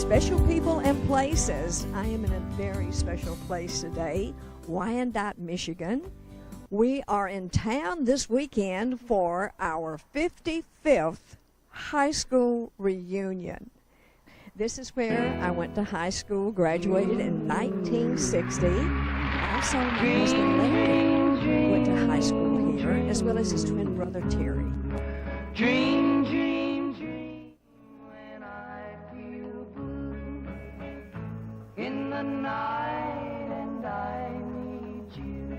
Special people and places. I am in a very special place today, Wyandotte, Michigan. We are in town this weekend for our 55th high school reunion. This is where I went to high school, graduated in 1960. Also, my husband Larry went to high school here, as well as his twin brother Terry. Dream, dream, dream, when I feel blue in the night, and I need you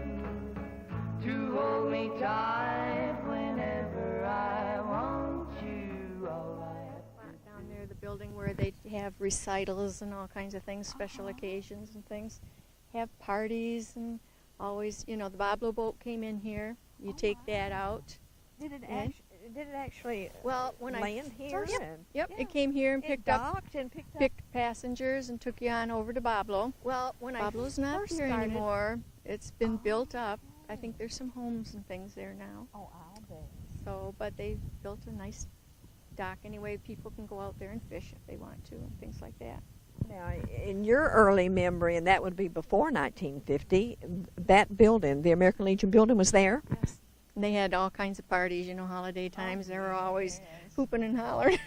to hold me tight whenever I want you. All I have to Down there, the building where they have recitals and all kinds of things, special occasions and things, have parties, and always, you know, the Boblo boat came in here. You take that out. Did it actually Well, when land here? Yep, it came here and picked up picked passengers and took you on over to Boblo. Well, when Boblo's not first here started- anymore. It's been built up. I think there's some homes and things there now. Oh, I'll bet. So, but they built a nice dock anyway. People can go out there and fish if they want to and things like that. Now, in your early memory, and that would be before 1950, that building, the American Legion building, was there? Yes. And they had all kinds of parties, you know, holiday times. They were always hooping and hollering.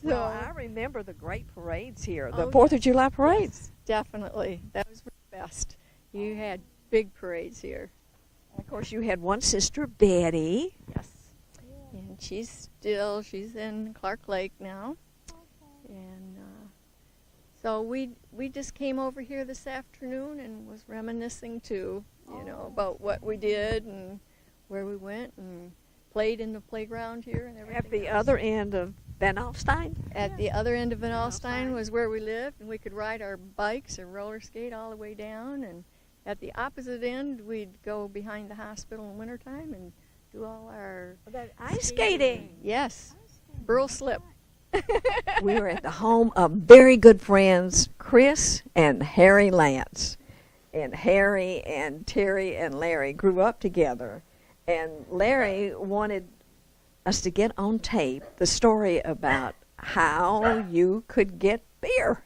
Well, I remember the great parades here, the Oh, 4th of July parades. Definitely. That was the best. You had big parades here. Of course, you had one sister, Betty. Yes. And she's in Clark Lake now. And so we just came over here this afternoon and was reminiscing too, you know, about what we did and where we went and played in the playground here and everything. At the other end of Van Alstyne? At the other end of Van Alstyne was where we lived, and we could ride our bikes or roller skate all the way down. And at the opposite end, we'd go behind the hospital in wintertime and do all our Ice skating. Yes, Burl Slip. We were at the home of very good friends, Chris and Harry Lance. And Harry and Terry and Larry grew up together. And Larry wanted us to get on tape the story about how you could get beer.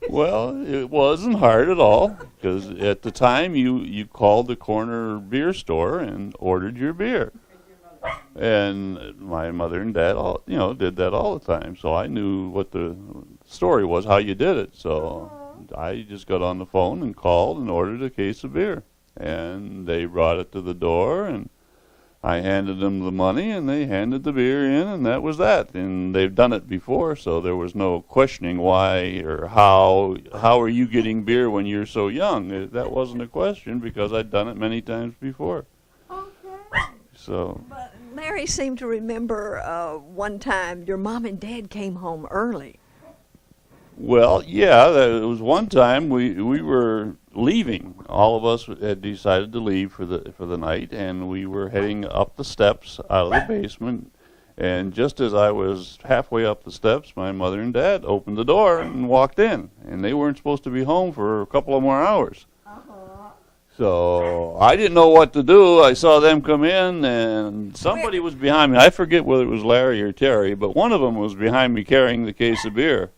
Well, it wasn't hard at all, because at the time you called the corner beer store and ordered your beer. And my mother and dad did that all the time, so I knew what the story was, how you did it. So I just got on the phone and called and ordered a case of beer. And they brought it to the door, and I handed them the money, and they handed the beer in, and that was that. And they've done it before, so there was no questioning why or how are you getting beer when you're so young. That wasn't a question, because I'd done it many times before. Okay. So. But Larry seemed to remember one time your mom and dad came home early. Well, yeah, there was one time we were leaving. All of us had decided to leave for the night, and we were heading up the steps out of the basement. And just as I was halfway up the steps, my mother and dad opened the door and walked in. And they weren't supposed to be home for a couple of more hours. So I didn't know what to do. I saw them come in, and somebody was behind me. I forget whether it was Larry or Terry, but one of them was behind me carrying the case of beer.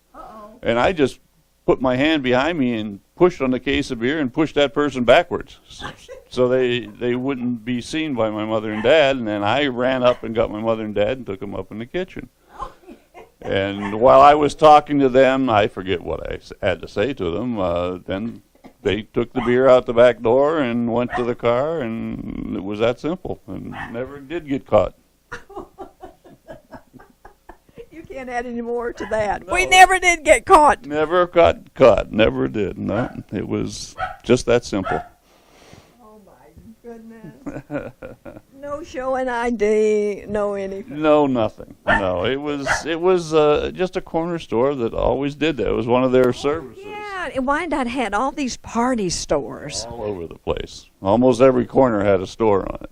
And I just put my hand behind me and pushed on the case of beer and pushed that person backwards so they wouldn't be seen by my mother and dad. And then I ran up and got my mother and dad and took them up in the kitchen. And while I was talking to them, I forget what I had to say to them, then they took the beer out the back door and went to the car, and it was that simple, and never did get caught. Can't add any more to that. No. We never did get caught. Never got caught. Never did. No, it was just that simple. Oh my goodness. No showing ID, no anything. No, nothing. No, it was just a corner store that always did that. It was one of their services. Yeah, and Wyandotte had all these party stores. All over the place. Almost every corner had a store on it.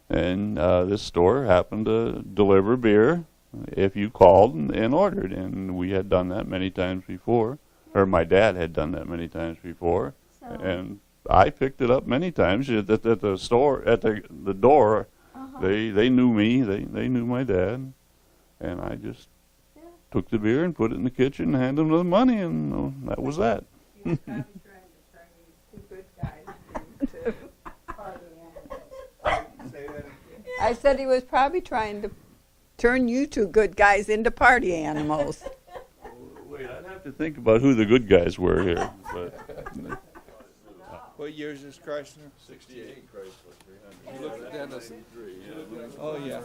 And this store happened to deliver beer if you called and ordered, and we had done that many times before, or my dad had done that many times before, and I picked it up many times at the store, at the door. They knew me, they knew my dad, and I just took the beer and put it in the kitchen and handed them the money, and that was that. I said he was probably trying to turn you two good guys into party animals. Wait, I'd have to think about who the good guys were here. But What years is Chrysler? 68 Chrysler 300. You look at Dennis. Oh, yeah.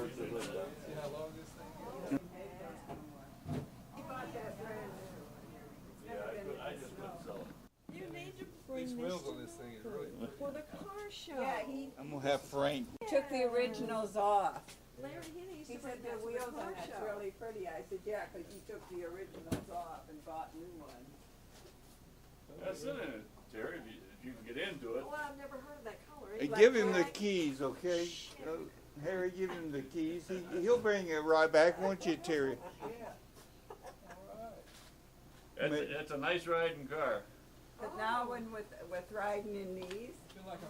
You need to bring These wheels on this thing is really. for the car show. I'm gonna have Frank. Took the originals off. Larry, he needs He to bring said that the to wheels the on car that's show. really pretty. I said, yeah, 'cause he took the originals off and bought new ones. That's it, Terry, if you can get into it. Well, I've never heard of that color. Hey, give him the keys, okay? Harry, give him the keys. He'll bring it right back, won't you, Terry? It's a nice riding car. But now when with riding in these,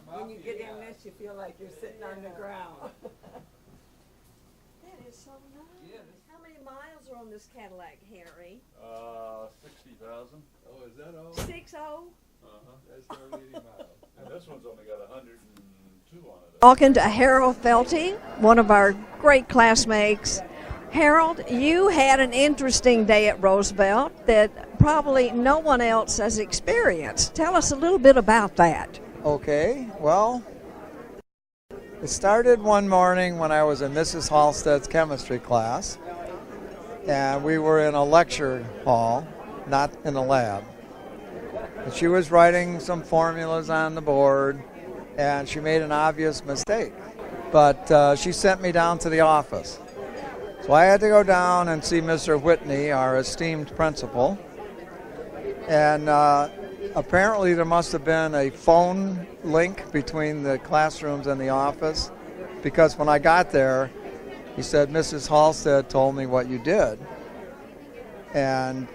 when you get in this, you feel like you're sitting on the ground. That is so nice. How many miles are on this Cadillac, Harry? 60,000. Oh, is that all? 60. That's hardly 80 miles. And this one's only got 102 on it. Talking to Harold Felty, one of our great classmates. Harold, you had an interesting day at Roosevelt that probably no one else has experienced. Tell us a little bit about that. Okay, well, it started one morning when I was in Mrs. Halstead's chemistry class, and we were in a lecture hall, not in a lab. And she was writing some formulas on the board, and she made an obvious mistake. But she sent me down to the office. So I had to go down and see Mr. Whitney, our esteemed principal. And apparently there must have been a phone link between the classrooms and the office, because when I got there, he said, Mrs. Halstead told me what you did. And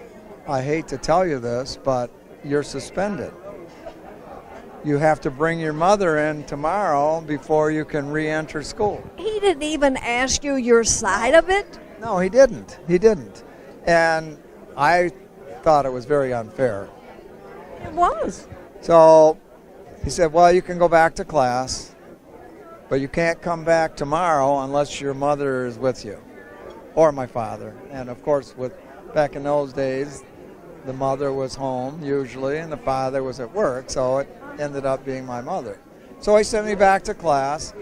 I hate to tell you this, but you're suspended. You have to bring your mother in tomorrow before you can re-enter school. He didn't even ask you your side of it? No, he didn't. He didn't. And I thought it was very unfair. It was. So he said, well, you can go back to class, but you can't come back tomorrow unless your mother is with you, or my father. And of course, back in those days, the mother was home usually, and the father was at work, so it ended up being my mother. So he sent me back to class,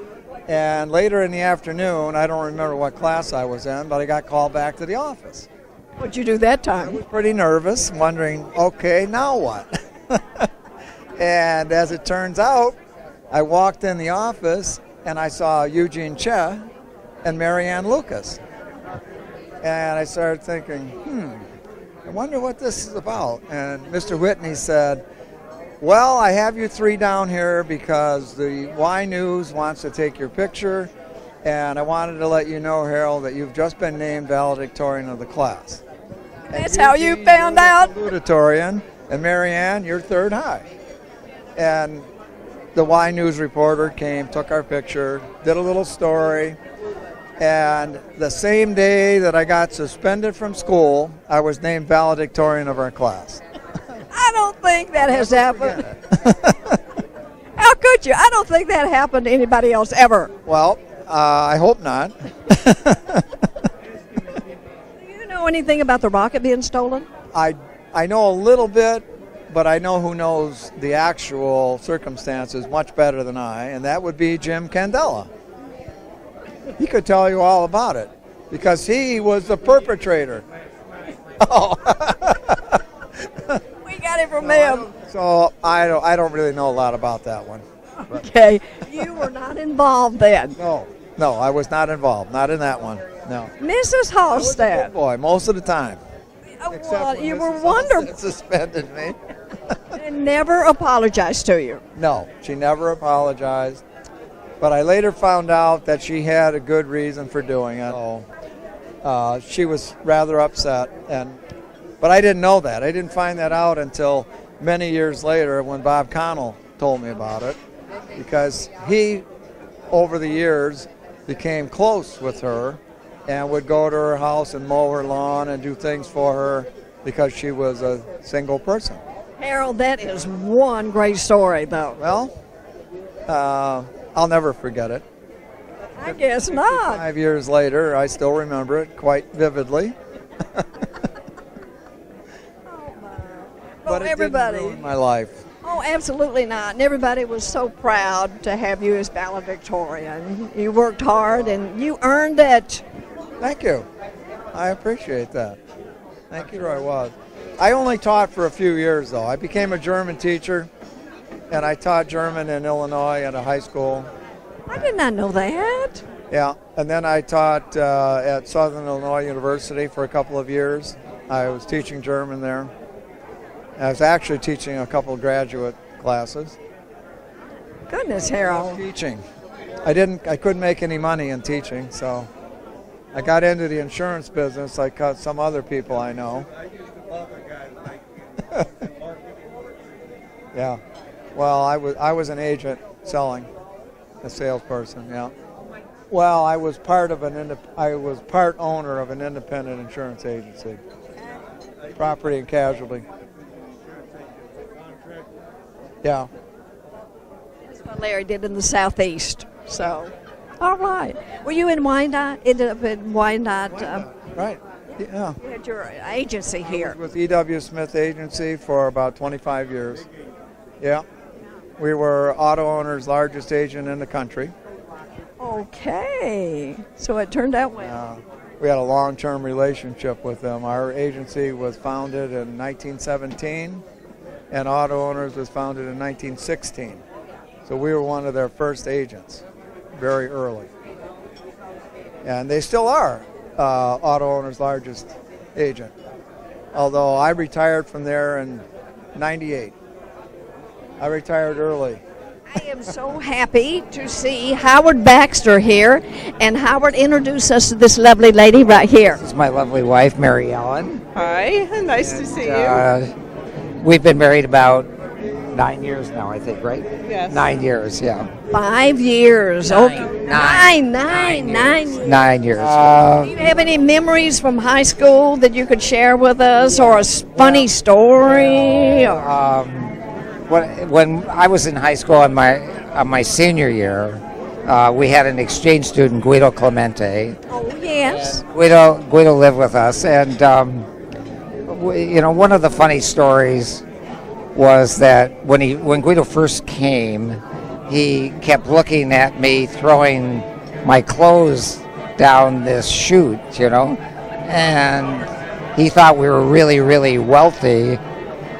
and later in the afternoon, I don't remember what class I was in, but I got called back to the office. What'd you do that I time? was pretty nervous, wondering, okay, now what? And as it turns out, I walked in the office, and I saw Eugene Che and Marianne Lucas. And I started thinking, I wonder what this is about. And Mr. Whitney said, well, I have you three down here because the Y News wants to take your picture, and I wanted to let you know, Harold, that you've just been named valedictorian of the class. That's how you found out? Valedictorian, and Marianne, you're third high. And the Y News reporter came, took our picture, did a little story, and the same day that I got suspended from school, I was named valedictorian of our class. I don't think that has happened. How could you? I don't think that happened to anybody else ever. Well, I hope not. Do you know anything about the rocket being stolen? I know a little bit, but I know who knows the actual circumstances much better than I, and that would be Jim Candela. He could tell you all about it because he was the perpetrator. Oh. We got it from him. So I don't really know a lot about that one. Okay. You were not involved then. No, I was not involved. Not in that one. No. Mrs. I was a good Halstead. boy most of the time. Except Well, when you Mrs. were Halstead wonderful suspended me. and never apologized to you. No, she never apologized. But I later found out that she had a good reason for doing it. So, she was rather upset, but I didn't know that. I didn't find that out until many years later when Bob Connell told me about it, because he, over the years, became close with her and would go to her house and mow her lawn and do things for her because she was a single person. Harold, that is one great story, though. Well, I'll never forget it. I guess not. 5 years later, I still remember it quite vividly. But it everybody. didn't ruin my life. Oh, absolutely not. And everybody was so proud to have you as valedictorian. You worked hard and you earned it. Thank you. I appreciate that. Thank you. I was. I only taught for a few years, though. I became a German teacher, and I taught German in Illinois at a high school. I did not know that. Yeah, and then I taught at Southern Illinois University for a couple of years. I was teaching German there. I was actually teaching a couple of graduate classes. Goodness, Harold. Teaching. I couldn't make any money in teaching, so I got into the insurance business like some other people I know. Yeah. Well, I was an agent selling, a salesperson. Yeah. Well, I was part owner of an independent insurance agency, property and casualty. Yeah. That's what Larry did in the Southeast. So, all right. Were you in Wyandotte? Ended up in Wyandotte. Right. Yeah. You had your agency here. With E.W. Smith Agency for about 25 years. Yeah. We were auto owners' largest agent in the country. Okay. So it turned out well. We had a long-term relationship with them. Our agency was founded in 1917, and Auto Owners was founded in 1916. So we were one of their first agents, very early. And they still are Auto Owners' largest agent, although I retired from there in 98. I retired early. I am so happy to see Howard Baxter here, and Howard, introduce us to this lovely lady right here. This is my lovely wife, Mary Ellen. Hi, nice to see you. We've been married about 9 years now, I think, right? Yes. 9 years, yeah. 5 years. Nine. 9 years. Do you have any memories from high school that you could share with us, or a funny story? When I was in high school on my senior year, we had an exchange student, Guido Clemente. Oh, yes. Guido lived with us, and one of the funny stories was that when Guido first came, he kept looking at me throwing my clothes down this chute, and he thought we were really, really wealthy,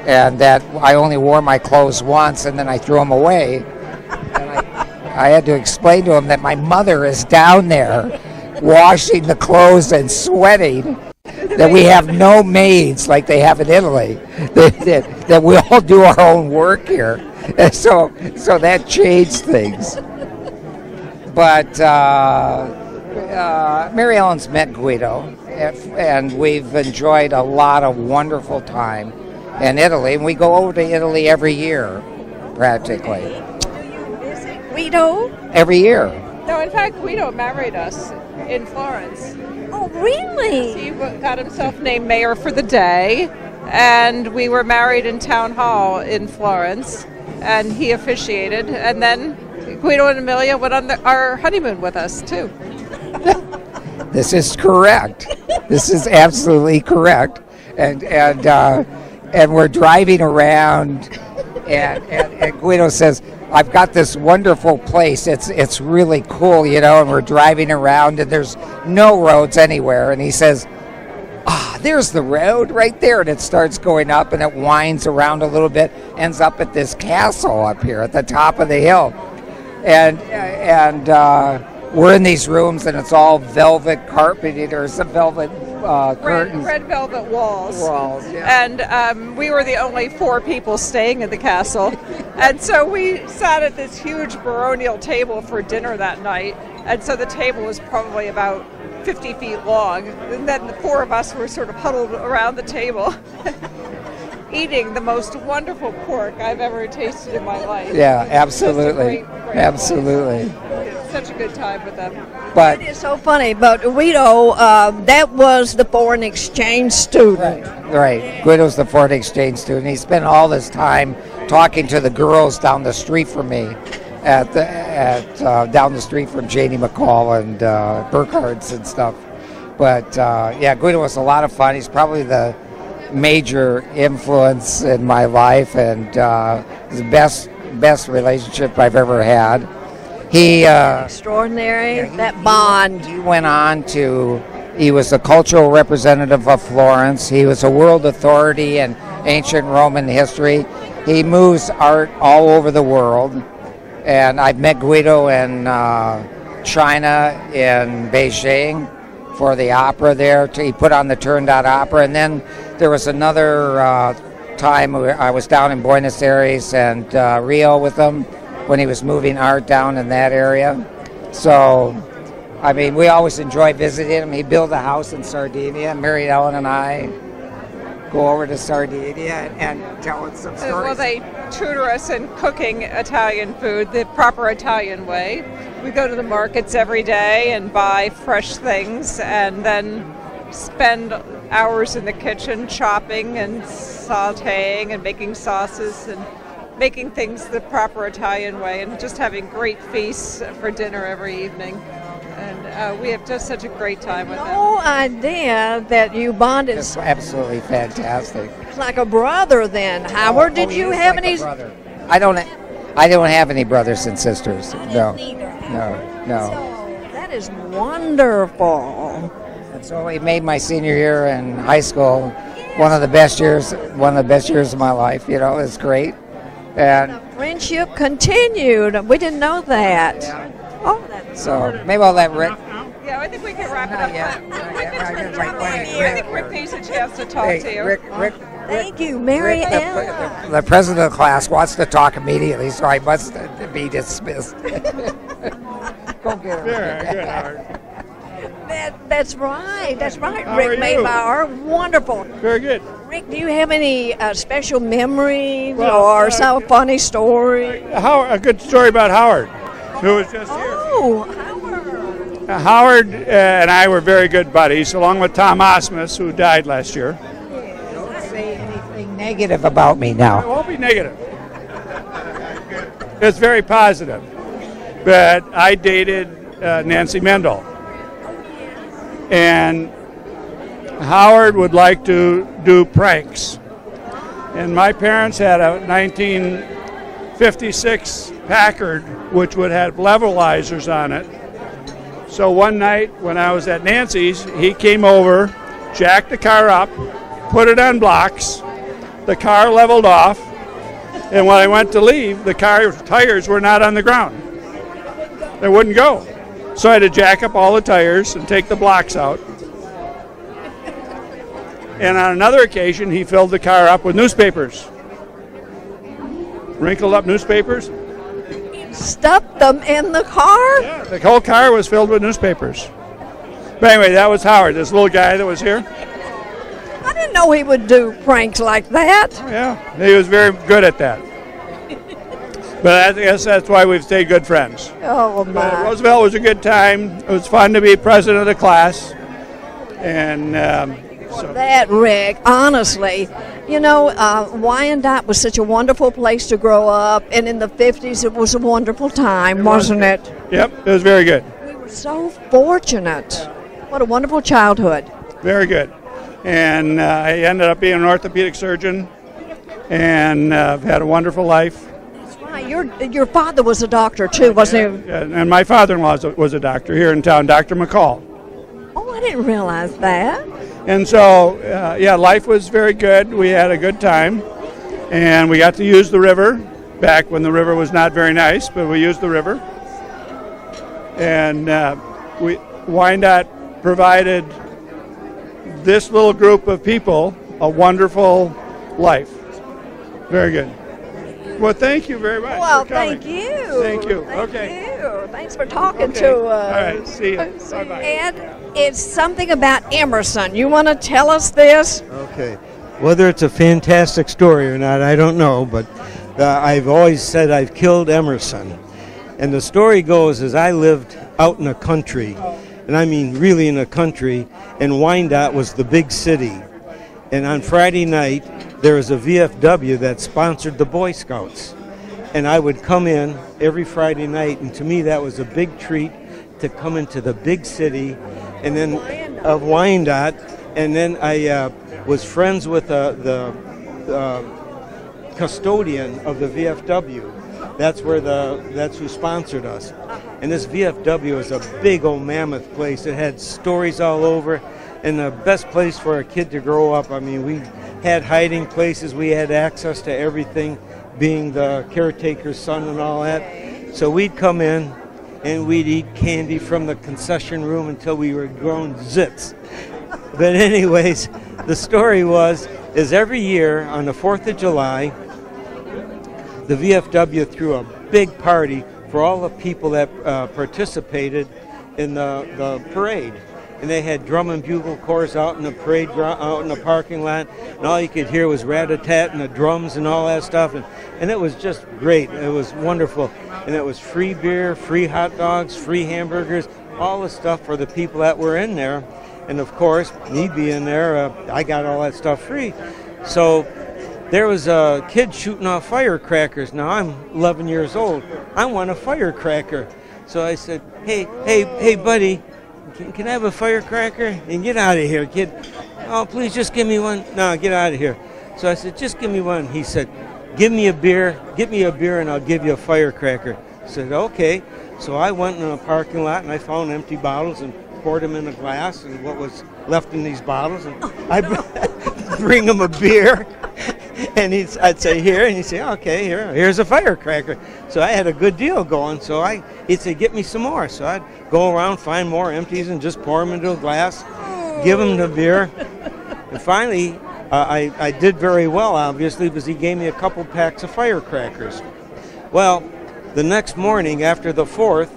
and that I only wore my clothes once and then I threw them away. And I had to explain to him that my mother is down there washing the clothes and sweating, that we have no maids like they have in Italy, that we all do our own work here. And so that changed things. But Mary Ellen's met Guido, and we've enjoyed a lot of wonderful time in Italy, and we go over to Italy every year, practically. Visit Guido? Every year. No, in fact, Guido married us in Florence. Oh, really? He got himself named mayor for the day, and we were married in Town Hall in Florence, and he officiated, and then Guido and Amelia went on our honeymoon with us, too. This is correct. This is absolutely correct. And we're driving around, and Guido says, I've got this wonderful place. It's really cool, and we're driving around, and there's no roads anywhere. And he says, there's the road right there. And it starts going up, and it winds around a little bit, ends up at this castle up here at the top of the hill. And we're in these rooms, and it's all velvet carpeted, or some velvet curtains. Red velvet walls. Yeah. And we were the only 4 people staying in the castle. And so we sat at this huge baronial table for dinner that night. And so the table was probably about 50 feet long. And then the 4 of us were sort of huddled around the table, eating the most wonderful pork I've ever tasted in my life. Yeah, absolutely. It's a great Absolutely. Place. such a good time with them. But It is so funny, but Guido, that was the foreign exchange student. right, Guido's the foreign exchange student. He spent all this time talking to the girls down the street from me, down the street from Janie McCall and Burkhardt's and stuff. But yeah, Guido was a lot of fun. He's probably the major influence in my life, and the best relationship I've ever had. He Extraordinary, that bond. he went on to. He was the cultural representative of Florence. He was a world authority in ancient Roman history. He moves art all over the world, and I've met Guido in China, in Beijing, for the opera there. He put on the Turned Out Opera, and then there was another time where I was down in Buenos Aires and Rio with him when he was moving art down in that area. So, I mean, we always enjoy visiting him. He built a house in Sardinia. Mary Ellen and I go over to Sardinia and tell us some stories. Well, they tutor us in cooking Italian food the proper Italian way. We go to the markets every day and buy fresh things, and then spend hours in the kitchen chopping and sautéing and making sauces and making things the proper Italian way, and just having great feasts for dinner every evening. And we have just such a great time with them. No idea that you bonded It's absolutely fantastic. like a brother then. Howard, did you he is have like a any? brother. I don't have any brothers and sisters. No. No. So that is wonderful. And so he made my senior year in high school one of the best years of my life. You know, it's great. And The friendship continued. We didn't know that. Oh, that's so maybe I'll let Rick. Yeah, I think we can wrap it up. Yeah. I think Rick needs a chance to talk to you. Rick, Thank you, Mary Ellen. the president of the class wants to talk immediately, so I must be dismissed. Go get her. Good, Howard. That's right. That's right. How Rick are you? Maybar. Wonderful. Very good. Rick, do you have any special memories Well, or some funny story? A good story about Howard, who was just here. Oh, Howard. Howard and I were very good buddies, along with Tom Osmus, who died last year. Don't say anything negative about me It now. won't be negative. It's very positive. But I dated Nancy Mendel. And Howard would like to do pranks. And my parents had a 1956 Packard, which would have levelizers on it. So one night when I was at Nancy's, he came over, jacked the car up, put it on blocks, the car leveled off, and when I went to leave, the car's tires were not on the ground. They wouldn't go. So I had to jack up all the tires and take the blocks out. And on another occasion, he filled the car up with newspapers. Wrinkled up newspapers. Stuffed them in the car? Yeah, the whole car was filled with newspapers. But anyway, that was Howard, this little guy that was here. I didn't know he would do pranks like that. Yeah, he was very good at that. But I guess that's why we've stayed good friends. Oh, But my. Roosevelt was a good time. It was fun to be president of the class. And so, That, Rick, honestly, you know, Wyandotte was such a wonderful place to grow up, and in the 50s it was a wonderful time, wasn't it? yep, it was very good. We were so fortunate. What a wonderful childhood. Very good. And I ended up being an orthopedic surgeon, and I've had a wonderful life. That's right. Your father was a doctor, too, wasn't he? And my father-in-law was a doctor here in town, Dr. McCall. Oh, I didn't realize that. And so, yeah, life was very good. We had a good time. And we got to use the river back when the river was not very nice, but we used the river. And Wyandotte provided this little group of people a wonderful life. Very good. Well, thank you very much. Well, for coming. thank you. Thank you. Thank Okay. you. Thanks for talking Okay. to us. All right. See you. Bye-bye. And it's something about Emerson. You want to tell us this? Okay. Whether it's a fantastic story or not, I don't know, but I've always said I've killed Emerson. And the story goes is I lived out in the country, and I mean really in the country, and Wyandotte was the big city. And on Friday night, there was a VFW that sponsored the Boy Scouts. And I would come in every Friday night, and to me that was a big treat to come into the big city and then of Wyandotte. And then I was friends with the custodian of the VFW. That's who sponsored us. And this VFW is a big old mammoth place. It had stories all over, and the best place for a kid to grow up. I mean, we had hiding places. We had access to everything, being the caretaker's son and all that. So we'd come in, and we'd eat candy from the concession room until we were grown zits. But anyways, the story is every year on the 4th of July, the VFW threw a big party for all the people that participated in the parade. And they had drum and bugle corps out in the parade, out in the parking lot, and all you could hear was rat-a-tat and the drums and all that stuff. And it was just great. It was wonderful. And it was free beer, free hot dogs, free hamburgers, all the stuff for the people that were in there. And of course, me being there, I got all that stuff free. So there was a kid shooting off firecrackers. Now I'm 11 years old. I want a firecracker. So I said, hey, buddy, can I have a firecracker? And get out of here, kid. Oh, please just give me one. No, get out of here. So I said, just give me one. He said, get me a beer, and I'll give you a firecracker. I said, okay. So I went in a parking lot, and I found empty bottles and poured them in a glass, and what was left in these bottles. And I bring him a beer. And I'd say, here, and he'd say, okay, here's a firecracker. So I had a good deal going. So he'd say, get me some more. So I'd go around, find more empties, and just pour them into a glass, give him the beer. And finally, I did very well, obviously, because he gave me a couple packs of firecrackers. Well, the next morning after the 4th,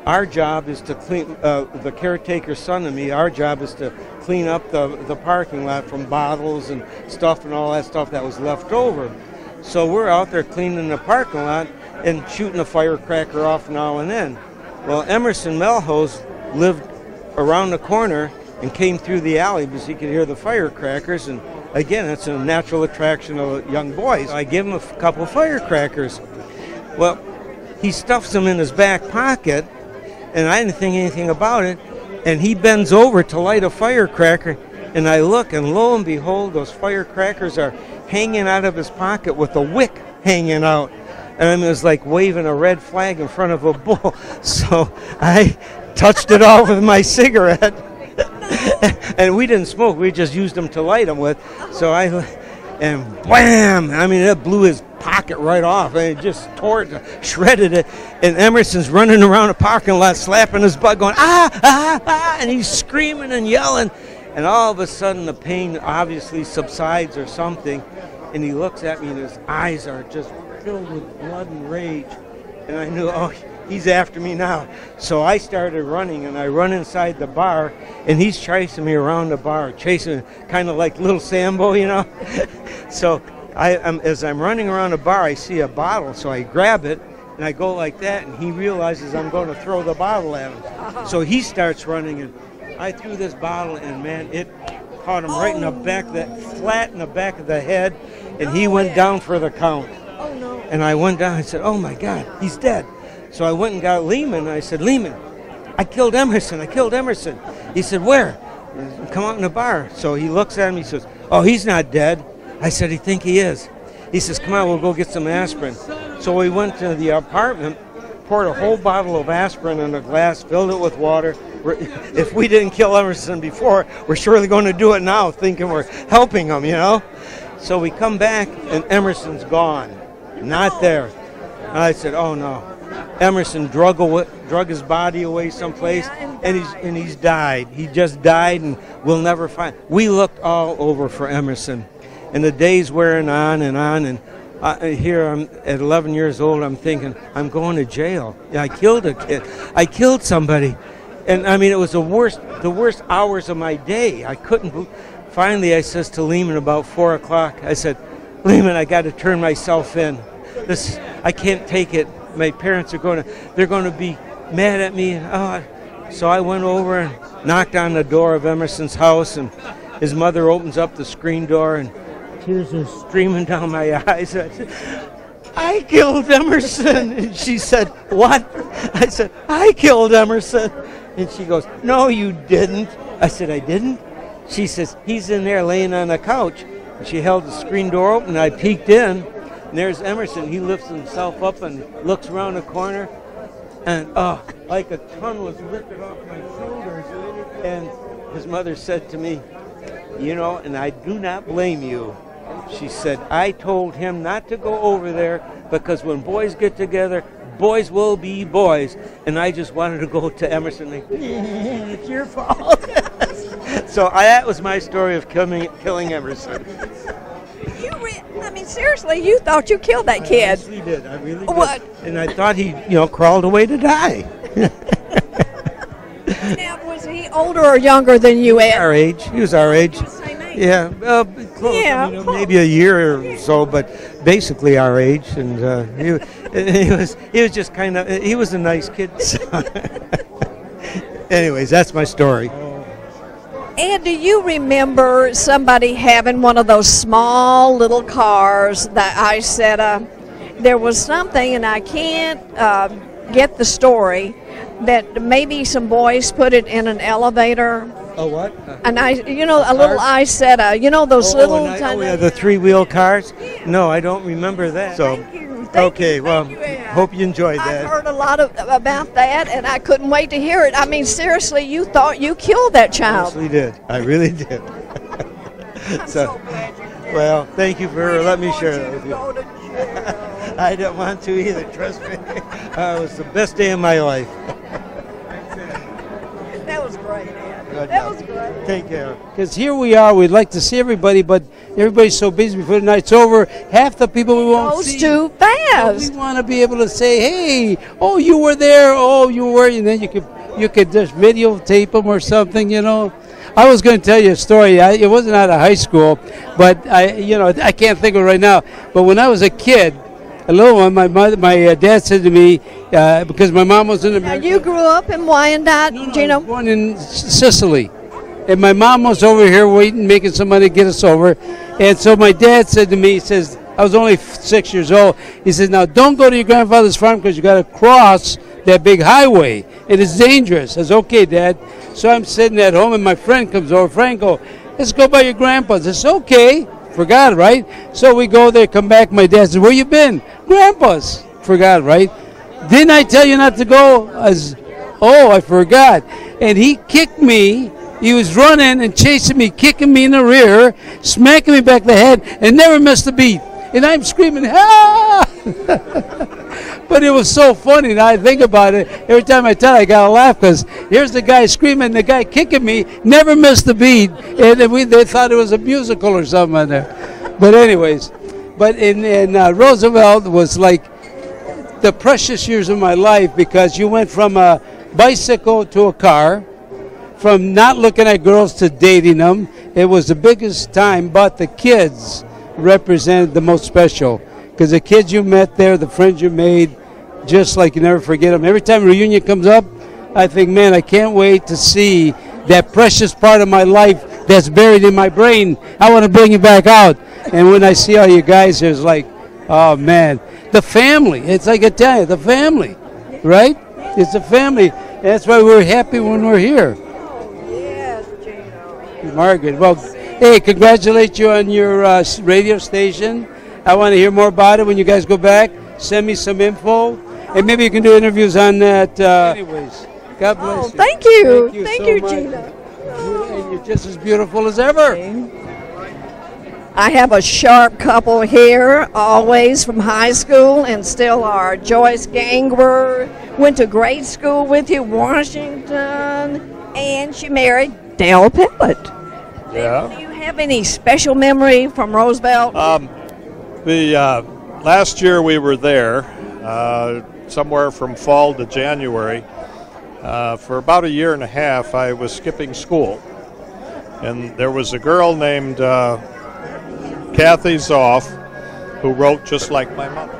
our job is to clean, the caretaker's son and me, our job is to clean up the parking lot from bottles and stuff and all that stuff that was left over. So we're out there cleaning the parking lot and shooting a firecracker off now and then. Well, Emerson Melhose lived around the corner and came through the alley because he could hear the firecrackers. And again, it's a natural attraction of young boys. I give him a couple firecrackers. Well, he stuffs them in his back pocket, and I didn't think anything about it. And he bends over to light a firecracker, and I look, and lo and behold, those firecrackers are hanging out of his pocket with a wick hanging out. And it was like waving a red flag in front of a bull. So I touched it off with my cigarette. And we didn't smoke, we just used them to light them with. So and wham! I mean, it blew his pocket right off. And it just tore it, shredded it. And Emerson's running around the parking lot, slapping his butt, going, and he's screaming and yelling. And all of a sudden, the pain obviously subsides or something. And he looks at me, and his eyes are just filled with blood and rage. And I knew, oh, he's after me now. So I started running, and I run inside the bar, and he's chasing me around the bar, chasing kind of like Little Sambo, you know. So as I'm running around the bar, I see a bottle, so I grab it, and I go like that, and he realizes I'm going to throw the bottle at him. So he starts running, and I threw this bottle, and man, it caught him right in the back, flat in the back of the head, and he went down for the count. Oh, no. And I went down, I said, oh my God, he's dead. So I went and got Lehman, and I said, Lehman, I killed Emerson. He said, where? Come out in the bar. So he looks at him, he says, oh, he's not dead. I said, I think he is. He says, come on, we'll go get some aspirin. So we went to the apartment, poured a whole bottle of aspirin in a glass, filled it with water. If we didn't kill Emerson before, we're surely going to do it now, thinking we're helping him, you know? So we come back, and Emerson's gone, not there. And I said, oh no. Emerson drug his body away someplace, and he's died. He just died, and we'll never find. We looked all over for Emerson, and the days wearing on, and here I'm at 11 years old. I'm thinking I'm going to jail. I killed a kid. I killed somebody, and I mean it was the worst hours of my day. I couldn't. Finally, I says to Lehman about 4 o'clock. I said, Lehman, I got to turn myself in. I can't take it. my parents are they're going to be mad at me. Oh. So I went over and knocked on the door of Emerson's house, and his mother opens up the screen door, and tears are streaming down my eyes. I said, I killed Emerson. And she said, what? I said, I killed Emerson. And she goes, no, you didn't. I said, I didn't? She says, he's in there laying on the couch. And she held the screen door open, and I peeked in, and there's Emerson. He lifts himself up and looks around the corner, and like a ton was lifted off my shoulders. And his mother said to me, you know, and I do not blame you. She said, I told him not to go over there because when boys get together, boys will be boys. And I just wanted to go to Emerson and it's your fault. So that was my story of killing Emerson. I mean, seriously, you thought you killed that kid. I actually did. I really did. What? And I thought he, crawled away to die. Now, was he older or younger than you, Ed? Our age. He was our age. Same age. Yeah, close. Yeah, I mean, maybe a year or so, but basically our age. And he was just kind of, he was a nice kid. So. Anyways, that's my story. And do you remember somebody having one of those small little cars, the Isetta? There was something, and I can't get the story, that maybe some boys put it in an elevator. Oh, what? A little Isetta. You know those little tiny. Oh, yeah, the 3-wheel cars? No, I don't remember that. So, Thank you. Hope you enjoyed that. I've heard a lot about that, and I couldn't wait to hear it. I mean, seriously, you thought you killed that child. I did. I really did. So glad you did. Well, thank you for letting me share that with you. I don't want to either, trust me. It was the best day of my life. That was great, Ed. Good That job. was great. Take care. Because here we are, we'd like to see everybody, but everybody's so busy before the night's over. Half the people we won't Goes see. too So fast. we want to be able to say, hey, oh, you were there, oh, you were, and then you could just videotape them or something, you know. I was going to tell you a story. It wasn't out of high school, but I can't think of it right now. But when I was a kid, a little one, my dad said to me, because my mom was in Now, America. you grew up in Wyandotte, I Gino? was born in Sicily. And my mom was over here waiting, making some money to get us over. And so my dad said to me, he says, I was only 6 years old. He says, now don't go to your grandfather's farm because you got to cross that big highway. And it's dangerous. I said, okay, Dad. So I'm sitting at home and my friend comes over. Franco, let's go by your grandpa's. I said, okay. Forgot, right? So we go there, come back. My dad said, where you been? Grandpa's. Forgot, right? Didn't I tell you not to go? I said, oh, I forgot. And he kicked me. He was running and chasing me, kicking me in the rear, smacking me back the head, and never missed a beat. And I'm screaming, ah! But it was so funny. Now I think about it. Every time I tell it, I got to laugh because here's the guy screaming, the guy kicking me, never missed a beat. And they thought it was a musical or something on there. But anyways, in Roosevelt was like the precious years of my life because you went from a bicycle to a car, from not looking at girls to dating them. It was the biggest time, but the kids represented the most special because the kids you met there, the friends you made, just like you never forget them. Every time a reunion comes up, I think, man, I can't wait to see that precious part of my life that's buried in my brain. I want to bring it back out. And when I see all you guys, it's like, oh, man, the family. It's like Italian, the family, right? It's a family. That's why we're happy when we're here. Yes, Gino. Margaret, well, hey, congratulate you on your radio station. I want to hear more about it when you guys go back. Send me some info, and maybe you can do interviews on that. Anyways, God bless you. Thank you. Thank Thank you you, so much. Gino. And you're just as beautiful as ever. I have a sharp couple here, always from high school, and still are. Joyce Gangwer went to grade school with you, Washington, and she married Dale Pillett. Yeah. Do you have any special memory from Roosevelt? Last year we were there, somewhere from fall to January. For about a year and a half, I was skipping school, and there was a girl named Kathy Zoff who wrote just like my mother.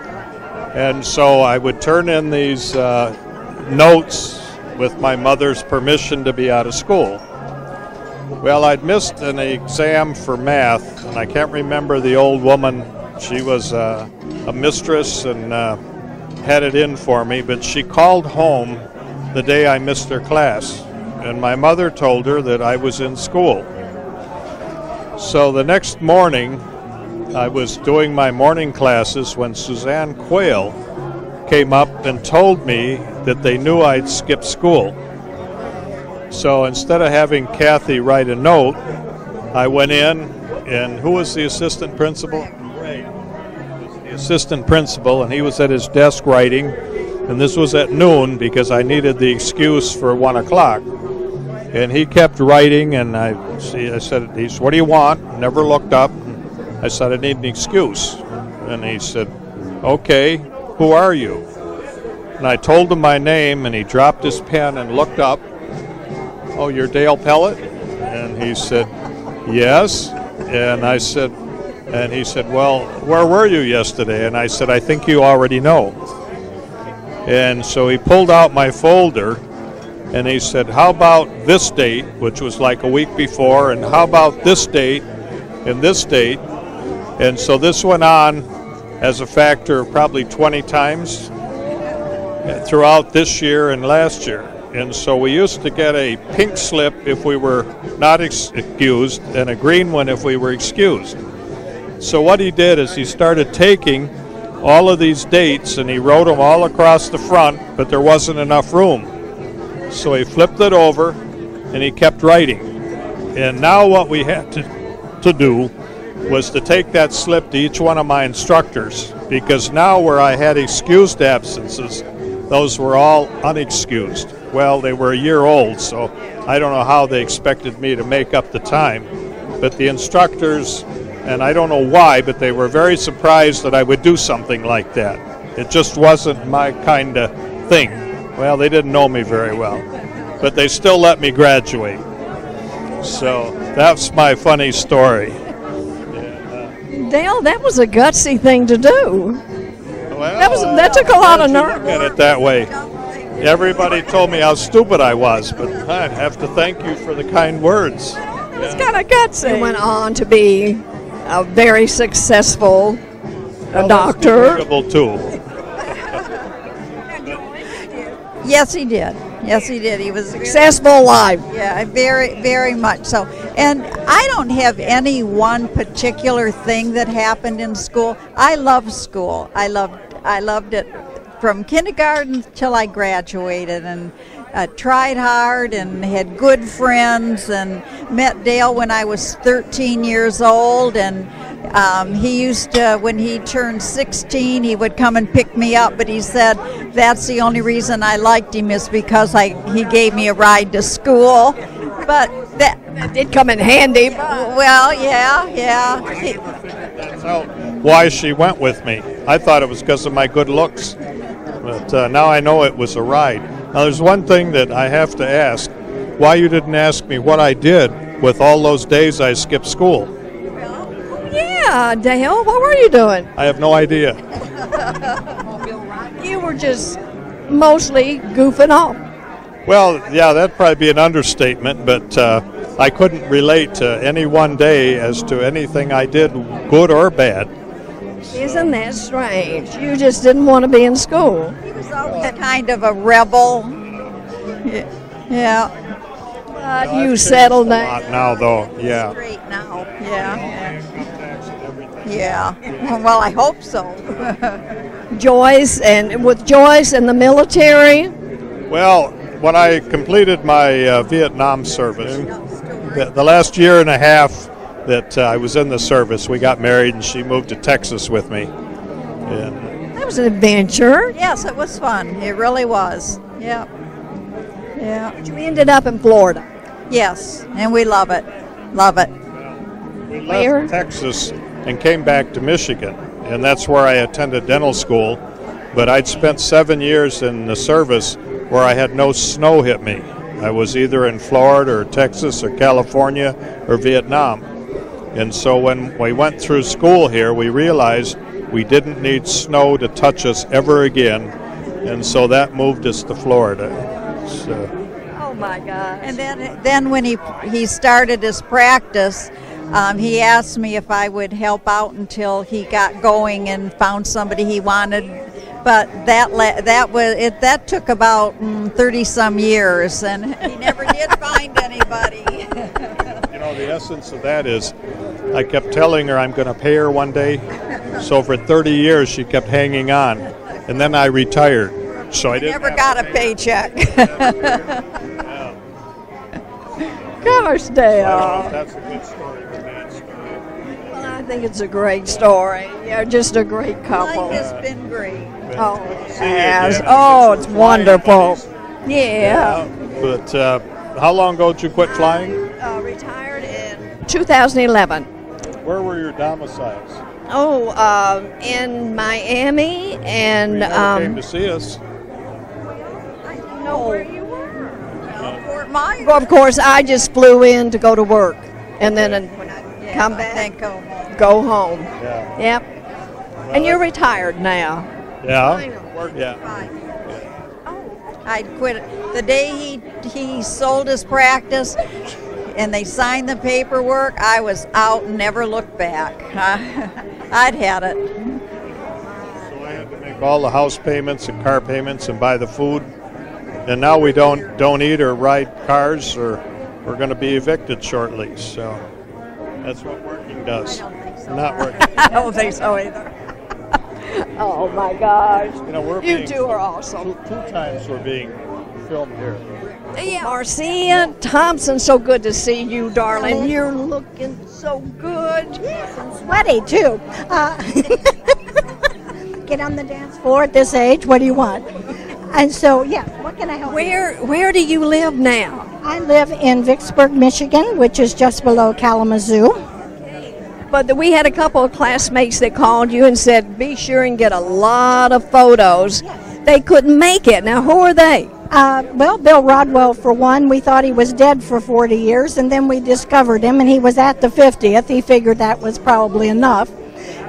And so I would turn in these notes with my mother's permission to be out of school. Well, I'd missed an exam for math, and I can't remember the old woman. She was a mistress and had it in for me, but she called home the day I missed her class, and my mother told her that I was in school. So the next morning, I was doing my morning classes when Suzanne Quayle came up and told me that they knew I'd skipped school. So instead of having Kathy write a note, I went in, and who was the assistant principal? Ray was the assistant principal, and he was at his desk writing, and this was at noon because I needed the excuse for 1 o'clock. And he kept writing, and I said, he said, "What do you want?" Never looked up. I said, "I need an excuse." And he said, "Okay, who are you?" And I told him my name, and he dropped his pen and looked up. "Oh, you're Dale Pellet?" And he said, "Yes." And I said, and he said, "Well, where were you yesterday?" And I said, "I think you already know." And so he pulled out my folder, and he said, "How about this date," which was like a week before, "and how about this date and this date?" And so this went on as a factor of probably 20 times throughout this year and last year. And so we used to get a pink slip if we were not excused and a green one if we were excused. So what he did is he started taking all of these dates and he wrote them all across the front, but there wasn't enough room. So he flipped it over and he kept writing. And now what we had to do was to take that slip to each one of my instructors, because now where I had excused absences, those were all unexcused. Well, they were a year old, so I don't know how they expected me to make up the time. But the instructors, and I don't know why, but they were very surprised that I would do something like that. It just wasn't my kind of thing. Well, they didn't know me very well, but they still let me graduate. So that's my funny story. Dale, that was a gutsy thing to do. Well, that took a lot of nerve. Look at it that way. Everybody told me how stupid I was, but I have to thank you for the kind words. It's kind of gutsy. You went on to be a very successful doctor. Too. Yes, he did. Yes, he did. He was successful life. Yeah, very, very much so. And I don't have any one particular thing that happened in school. I love school. I loved it from kindergarten till I graduated, and tried hard and had good friends, and met Dale when I was 13 years old, and he used to, when he turned 16, he would come and pick me up, but he said that's the only reason I liked him is because he gave me a ride to school. But that did come in handy. Well, yeah. That's why she went with me. I thought it was because of my good looks, but now I know it was a ride. Now there's one thing that I have to ask, why you didn't ask me what I did with all those days I skipped school. Yeah, Dale, what were you doing? I have no idea. You were just mostly goofing off. Well, yeah, that'd probably be an understatement, but I couldn't relate to any one day as to anything I did, good or bad. Isn't that strange? You just didn't want to be in school. He was always kind of a rebel. Yeah. But you settled down. Now, though, yeah. Straight now. Yeah. Well, I hope so. Joyce and the military. Well, when I completed my Vietnam service, the last year and a half that I was in the service, we got married and she moved to Texas with me. And that was an adventure. Yes, it was fun. It really was. Yeah. But you ended up in Florida. Yes, and we love it. Love it. We left Texas and came back to Michigan, and that's where I attended dental school. But I'd spent 7 years in the service where I had no snow hit me. I was either in Florida or Texas or California or Vietnam. And so when we went through school here, we realized we didn't need snow to touch us ever again, and so that moved us to Florida. So, Oh my gosh. And then when he started his practice, he asked me if I would help out until he got going and found somebody he wanted. But that took about 30 some years, and he never did find anybody. you know, the essence of that is, I kept telling her I'm going to pay her one day. So for 30 years she kept hanging on, and then I retired. So I didn't never got a paycheck. Gosh, Dale. That's a good story. Dad's story. Well, I think it's a great story. You're just a great couple. Life has been great. Oh, it See you has. again. Oh, it's Flying wonderful. buddies. Yeah. But how long ago did you quit flying? Retired in 2011. Where were your domiciles? Oh, in Miami and You never came to see us. know where you were. Fort Myers. Well, of course, I just flew in to go to work, and then when I come back, go home. Yeah. Yep. And you're retired now. Yeah. Yeah. I quit the day he sold his practice, and they signed the paperwork. I was out and never looked back. I'd had it. So I had to make all the house payments and car payments and buy the food. And now we don't eat or ride cars, or we're going to be evicted shortly. So that's what working does. Not working. I don't think so either. Oh my gosh. You know, You two are awesome. Two times we're being filmed here. Yeah. Marcia Thompson, so good to see you, darling. You're looking so good. Sweaty too. Get on the dance floor at this age. What do you want? And so, yes, what can I help you? Where do you live now? I live in Vicksburg, Michigan, which is just below Kalamazoo. But we had a couple of classmates that called you and said, be sure and get a lot of photos. They couldn't make it. Now, who are they? Well, Bill Rodwell, for one. We thought he was dead for 40 years, and then we discovered him, and he was at the 50th. He figured that was probably enough.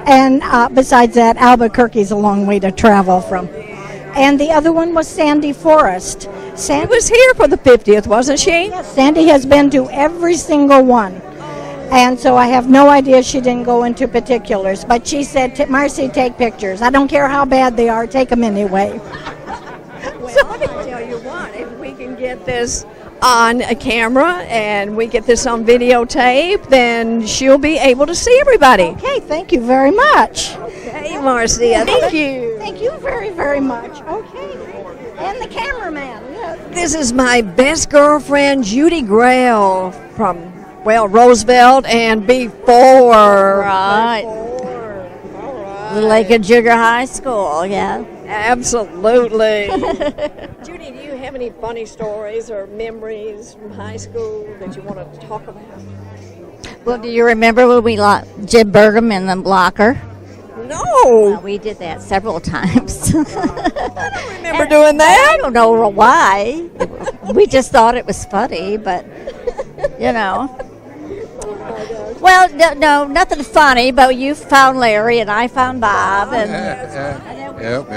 And besides that, Albuquerque's a long way to travel from. And the other one was Sandy Forrest. She was here for the 50th, wasn't she? Yes, Sandy has been to every single one. And so I have no idea she didn't go into particulars. But she said, Marcy, take pictures. I don't care how bad they are, take them anyway. Well, I tell you what, if we can get this on a camera and we get this on videotape, then she'll be able to see everybody. Okay, thank you very much. Hey, Marcia, thank you. Thank you very, very much. Okay. And the cameraman, yes. This is my best girlfriend, Judy Grail, from, well, Roosevelt and before. Right. Lake of Sugar High School, yeah. Absolutely. Judy, do you have any funny stories or memories from high school that you want to talk about? Well, do you remember when we locked Jim Burgum in the locker? No. We did that several times. Remember doing that? I don't know why. We just thought it was funny, but, you know. Well, no, nothing funny, but you found Larry and I found Bob. And Yep.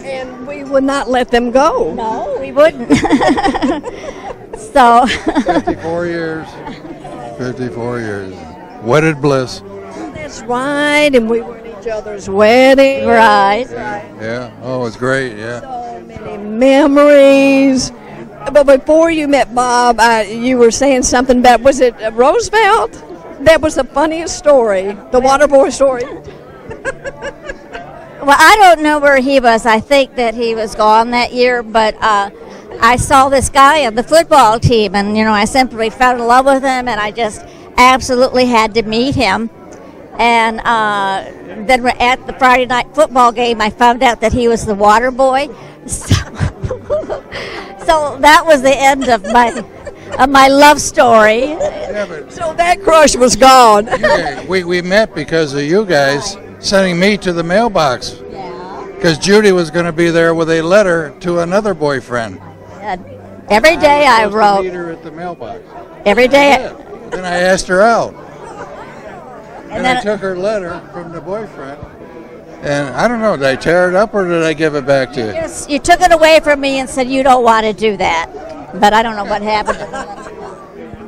And we would not let them go. No, we wouldn't. So 54 years. 54 years. Wedded bliss. That's right, and we were at each other's weddings. Right. Yeah. Oh, it's great. Yeah. So many memories. But before you met Bob, you were saying something about, was it Roosevelt? That was the funniest story, the water boy story. Well, I don't know where he was. I think that he was gone that year, but I saw this guy on the football team, and, you know, I simply fell in love with him, and I just absolutely had to meet him. And then at the Friday night football game, I found out that he was the water boy. So that was the end of my love story. Yeah, so that crush was gone. we met because of you guys sending me to the mailbox. Because Judy was going to be there with a letter to another boyfriend. Every day I was supposed to wrote. meet her at the mailbox. Every day. Then I asked her out. And I took her letter from the boyfriend. And I don't know, did I tear it up or did I give it back to you? Yes, you took it away from me and said you don't want to do that. But I don't know what happened.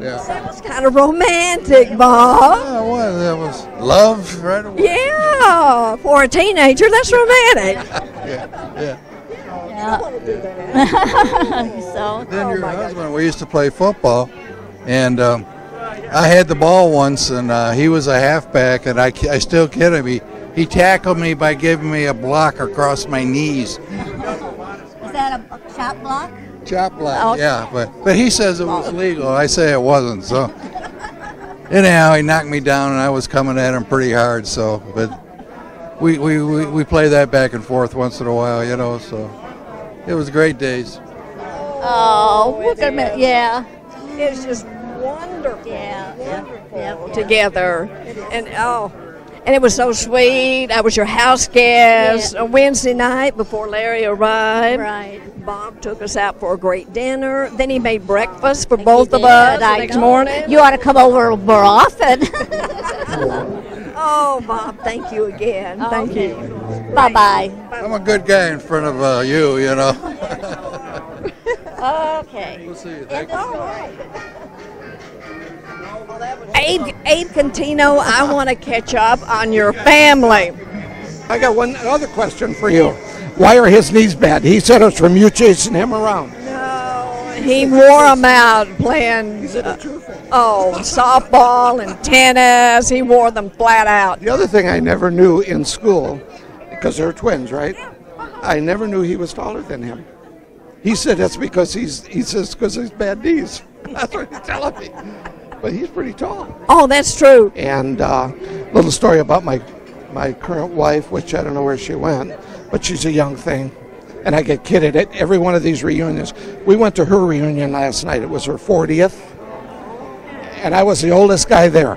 Yeah. That was kind of romantic, Bob. Yeah, it was. That was love right away. Yeah, for a teenager, that's romantic. Yeah. So. Then your husband, we used to play football, and I had the ball once, and he was a halfback, and I still kid him. He tackled me by giving me a block across my knees. Is that a chop block? Chop block, Oh. yeah, but he says it was legal. I say it wasn't. So anyhow, he knocked me down, and I was coming at him pretty hard. So, but we play that back and forth once in a while, you know. So it was great days. Oh, look at me. Yeah. It's just wonderful. Yeah. Together, and it was so sweet. I was your house guest on Wednesday night before Larry arrived. Right. Bob took us out for a great dinner. Then he made breakfast for both of us the next morning. You ought to come over more often. Oh, Bob, thank you again. Thank you. Bye-bye. I'm a good guy in front of you, you know. Okay. We'll see you. Thank you. Abe Cantino, I want to catch up on your family. I got one other question for you. Why are his knees bad? He said it's from you chasing him around. He wore them out playing softball and tennis. He wore them flat out. The other thing I never knew in school, because they're twins, right? I never knew he was taller than him. He said that's because because he's bad knees. That's what he's telling me. But he's pretty tall. Oh, that's true. And little story about my current wife, which I don't know where she went, but she's a young thing. And I get kidded at every one of these reunions. We went to her reunion last night. It was her 40th. And I was the oldest guy there.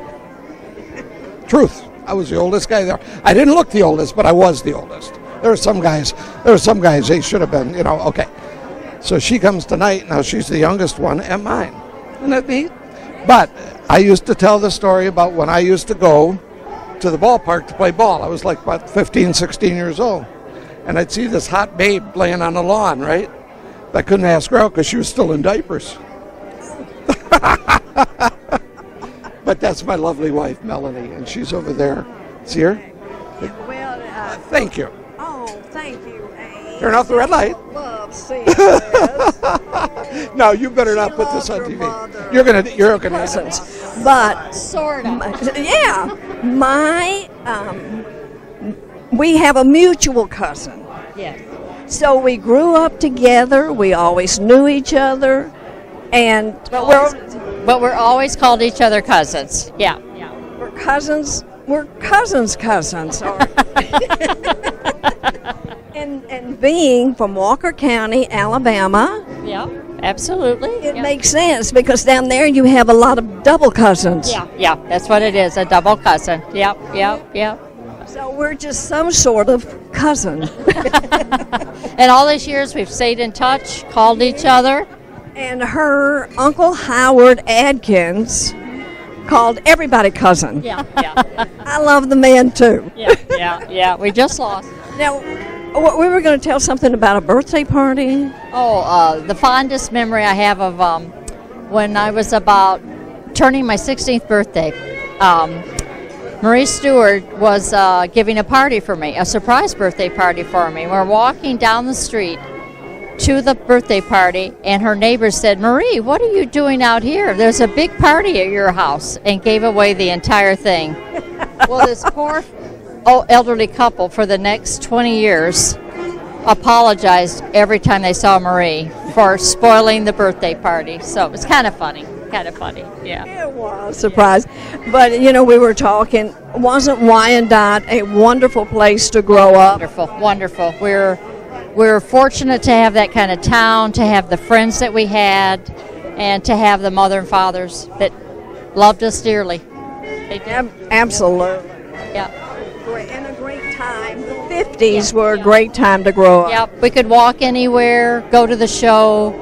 Truth. I was the oldest guy there. I didn't look the oldest, but I was the oldest. There were some guys, they should have been, okay. So she comes tonight. Now she's the youngest one and mine. Isn't that neat? But I used to tell the story about when I used to go to the ballpark to play ball. I was like about 15, 16 years old. And I'd see this hot babe laying on the lawn, right? I couldn't ask her out because she was still in diapers. But that's my lovely wife, Melanie, and she's over there. See her? Well, thank you. Oh, thank you, Abe. Turn off the red light. Love seeing this. No, you better not put this on TV. You're gonna Cousins. But sort of. We have a mutual cousin. Yes. So we grew up together. We always knew each other, and But we're always called each other cousins. Yeah. we're cousins. We're cousins. And being from Walker County, Alabama. Yeah, absolutely. It makes sense because down there you have a lot of double cousins. Yeah, that's what it is, a double cousin. Yep. So we're just some sort of cousin. And all these years we've stayed in touch, called each other. And her Uncle Howard Adkins called everybody cousin. Yeah. I love the man too. Yeah. We just lost. Now, we were going to tell something about a birthday party. Oh, the fondest memory I have of when I was about turning my 16th birthday. Marie Stewart was giving a party for me, a surprise birthday party for me. We're walking down the street to the birthday party, and her neighbor said, "Marie, what are you doing out here? There's a big party at your house," and gave away the entire thing. Well, this poor elderly couple for the next 20 years apologized every time they saw Marie for spoiling the birthday party. So it was kind of funny. Yeah. It was a surprise. But, we were talking, wasn't Wyandotte a wonderful place to grow up? Wonderful. We're fortunate to have that kind of town, to have the friends that we had, and to have the mother and fathers that loved us dearly. They did. Absolutely. Yeah. And a great time. The 50s were a great time to grow up. Yep. We could walk anywhere, go to the show.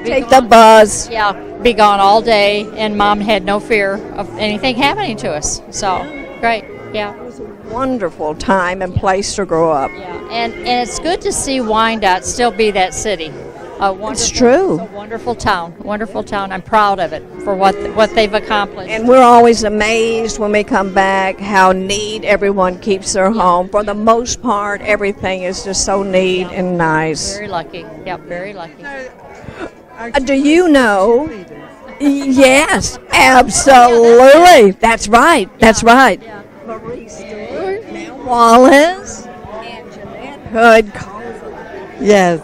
Take the bus. Yeah, be gone all day, and Mom had no fear of anything happening to us. So great. Yeah. It was a wonderful time and place to grow up. And it's good to see Wyandotte still be that city. It's true. It's a wonderful town. Wonderful town. I'm proud of it for what they've accomplished. And we're always amazed when we come back how neat everyone keeps their home. For the most part, everything is just so neat and nice. Very lucky. Yep, very lucky. Do you know? Yes, absolutely. That's right. That's right. Marie Stewart, Mel Wallace, and Jeanette Hood. Yes.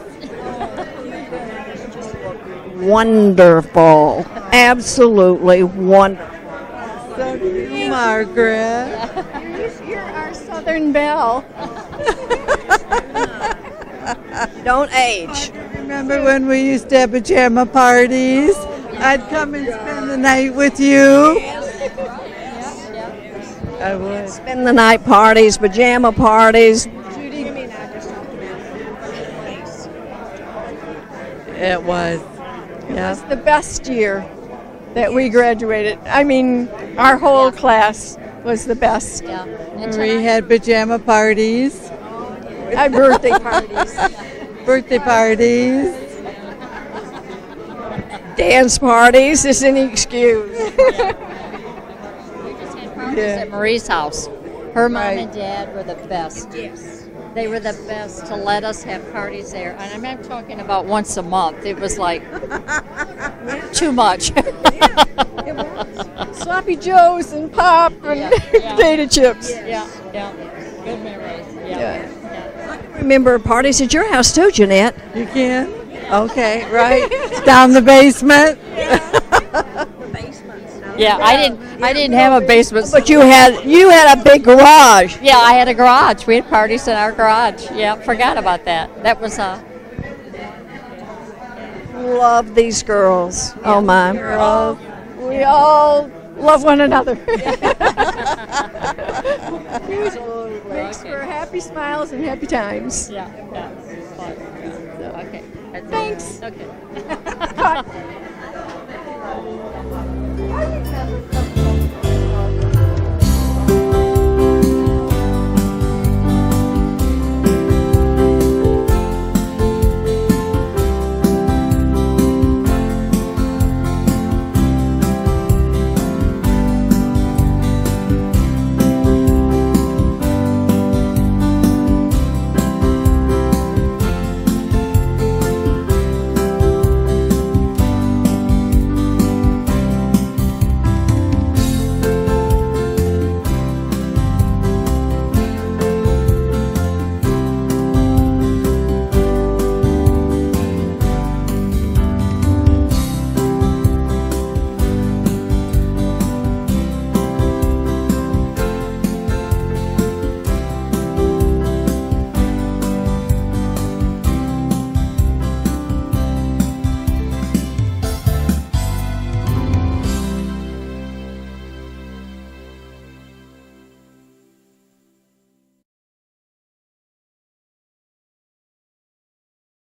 Wonderful. Absolutely wonderful. So do you, Margaret. You're our Southern Belle. Don't age. Remember when we used to have pajama parties? I'd come and spend the night with you. I would. Spend the night parties, pajama parties. It was. It was the best year that we graduated. I mean, our whole class was the best. Yeah. We had pajama parties. Birthday parties. Birthday parties. Dance parties is any excuse. At Marie's house. Her mom and dad were the best. Yes. They were the best to let us have parties there. And I'm not talking about once a month. It was like too much. Sloppy Joes and pop and potato chips. Yeah. Good memories. Yeah. Remember parties at your house too, Jeanette? You can? Okay, right. Down the basement. Yeah, I didn't have a basement. But you had a big garage. Yeah, I had a garage. We had parties in our garage. Yeah, forgot about that. That was Love these girls. Yeah, oh my. We all love one another. Makes for happy smiles and happy times. Yeah. Okay. Thanks. Okay. Cut.